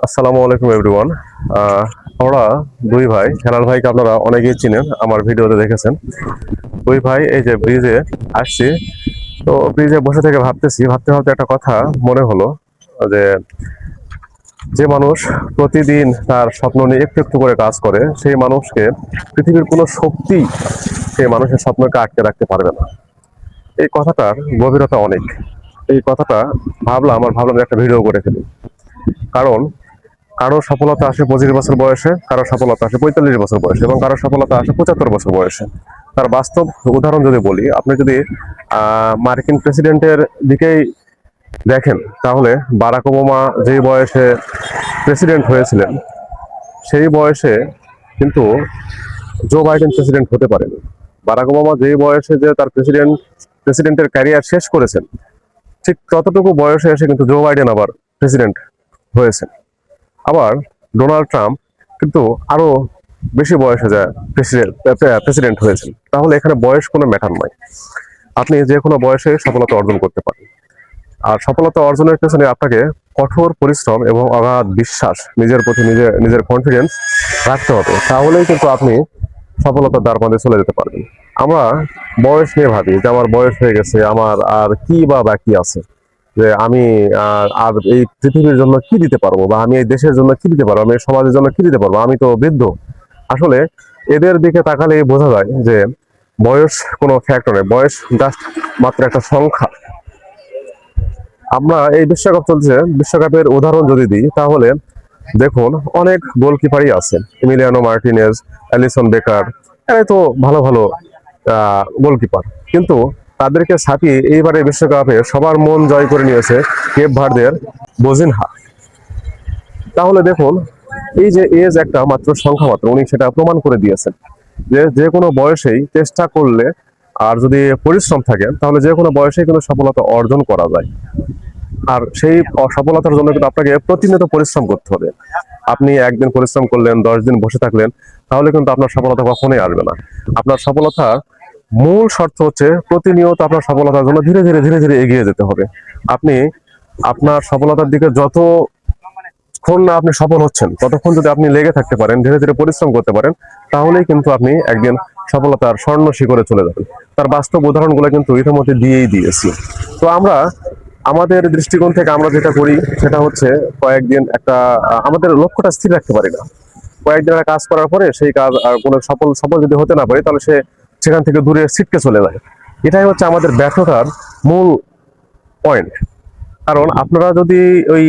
আসসালামু আলাইকুম এভরিওয়ান। আমরা দুই ভাই, হেলাল ভাইকে আপনারা অনেকেই চিনেন, আমার ভিডিওতে দেখেছেন। দুই ভাই এই যে ব্রিজে আসছি, তো ব্রিজে বসে থেকে ভাবতে ভাবতে একটা কথা মনে হলো যে যে মানুষ প্রতিদিন তার স্বপ্ন নিয়ে একটু একটু করে কাজ করে, সেই মানুষকে পৃথিবীর কোনো শক্তি সেই মানুষের স্বপ্নকে আটকে রাখতে পারবে না। এই কথাটার গভীরতা অনেক। এই কথাটা ভাবলাম যে একটা ভিডিও করে ফেলি। কারণ কারো সফলতা আসে 25 বছর বয়সে, কারো সফলতা আসে 45 বছর বয়সে, এবং কারো সফলতা আসে 75 বছর বয়সে। তার বাস্তব উদাহরণ যদি বলি, আপনি যদি মার্কিন প্রেসিডেন্টের দিকেই দেখেন, তাহলে বারাক ওবামা যেই বয়সে প্রেসিডেন্ট হয়েছিলেন, সেই বয়সে কিন্তু জো বাইডেন প্রেসিডেন্ট হতে পারেনি। বারাক ওবামা যেই বয়সে যে তার প্রেসিডেন্টের ক্যারিয়ার শেষ করেছেন, ঠিক ততটুকু বয়সে এসে কিন্তু জো বাইডেন আবার প্রেসিডেন্ট হয়েছেন। আবার ডোনাল্ড ট্রাম্প কিন্তু আরো বেশি বয়সে যায় প্রেসিডেন্ট হয়েছেন। তাহলে এখানে বয়স কোনো ম্যাটার নয়, আপনি যে কোনো বয়সে সফলতা অর্জন করতে পারেন। আর সফলতা অর্জনের পেছনে আপনাকে কঠোর পরিশ্রম এবং অগাধ বিশ্বাস, নিজের প্রতি নিজের কনফিডেন্স রাখতে হবে। তাহলেই কিন্তু আপনি সফলতার দ্বারপ্রান্তে চলে যেতে পারবেন। আমরা বয়স নিয়ে ভাবি যে আমার বয়স হয়ে গেছে, আমার আর কি বা বাকি আছে, যে আমি আর এই পৃথিবীর জন্য কি দিতে পারবো, বা আমি এই দেশের জন্য কি দিতে পারবো, আমি এই সমাজের জন্য কি দিতে পারবো, আমি তো বৃদ্ধ। আসলে এদের দিকে তাকালে বোঝা যায় যে বয়স কোনো ফ্যাক্টর নয়, বয়স জাস্ট মাত্র একটা সংখ্যা। আমরা এই বিশ্বকাপ চলছে, বিশ্বকাপের উদাহরণ যদি দিই, তাহলে দেখুন অনেক গোলকিপারই আছে, এমিলিয়ানো মার্টিনেজ, অ্যালিসন বেকার, এরাই তো ভালো ভালো গোলকিপার। কিন্তু তাদেরকে ছাপিয়ে এইবারে বিশ্বকাপে সবার মন জয় করে নিয়েছে কেপ ভার্দের বোজিনহা। তাহলে দেখুন, এই যে এজ একটা মাত্র সংখ্যা মাত্র, উনি সেটা প্রমাণ করে দিয়েছেন যে যে কোনো বয়সেই চেষ্টা করলে আর যদি পরিশ্রম থাকে, তাহলে যে কোনো বয়সেই কিন্তু সফলতা অর্জন করা যায়। আর সেই সফলতার জন্য কিন্তু আপনাকে প্রতিনিয়ত পরিশ্রম করতে হবে। আপনি একদিন পরিশ্রম করলেন, 10 দিন বসে থাকলেন, তাহলে কিন্তু আপনার সফলতা কখনোই আসবে না। আপনার সফলতা মূল শর্ত হচ্ছে প্রতিনিয়ত আপনার সফলতার জন্য ধীরে ধীরে ধীরে ধীরে এগিয়ে যেতে হবে। আপনি আপনার সফলতার দিকে যতক্ষণ না আপনি সফল হচ্ছেন, ততক্ষণ যদি আপনি লেগে থাকতে পারেন, ধীরে ধীরে পরিশ্রম করতে পারেন, তাহলেই কিন্তু আপনি একদিন সফলতার স্বর্ণ শিখরে চলে যাবেন। তার বাস্তব উদাহরণগুলো কিন্তু ইতিমধ্যে দিয়েই দিয়েছি। তো আমরা আমাদের দৃষ্টিকোণ থেকে আমরা যেটা করি সেটা হচ্ছে কয়েকদিন একটা আমাদের লক্ষ্যটা স্থির রাখতে পারি না। কয়েকদিন একটা কাজ করার পরে সেই কাজ কোনো সফল সফল যদি হতে না পারে, তাহলে সেখান থেকে দূরে ছিটকে চলে যায়। এটাই হচ্ছে আমাদের ব্যর্থতার মূল পয়েন্ট। কারণ আপনারা যদি ওই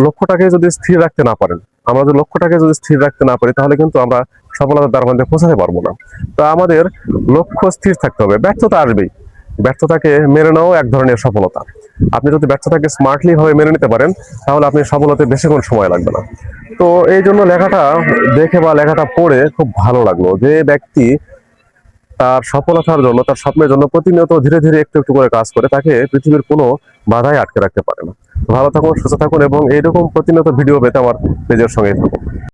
লক্ষ্যটাকে যদি স্থির রাখতে না পারেন, আমরা যদি লক্ষ্যটাকে যদি স্থির রাখতে না পারি, তাহলে কিন্তু আমরা সফলতার দ্বারপ্রান্তে পৌঁছাতে পারবো না। তো আমাদের লক্ষ্য স্থির থাকতে হবে। ব্যর্থতা আসবেই, ব্যর্থতাকে মেনে নেওয়াও এক ধরনের সফলতা। আপনি যদি ব্যর্থতাকে স্মার্টলি ভাবে মেনে নিতে পারেন, তাহলে আপনি সফলতায় বেশিক্ষণ সময় লাগবে না। তো এই জন্য লেখাটা দেখে বা লেখাটা পড়ে খুব ভালো লাগলো যে ব্যক্তি তার সফলতার জন্য, তার স্বপ্নের জন্য প্রতিনিয়ত ধীরে ধীরে একটু একটু করে কাজ করে, তাকে পৃথিবীর কোনো বাধাই আটকে রাখতে পারে না। ভালো থাকুন, সুস্থ থাকুন, এবং এইরকম প্রতিনিয়ত ভিডিও পেতে আমার পেজের সঙ্গেই থাকুন।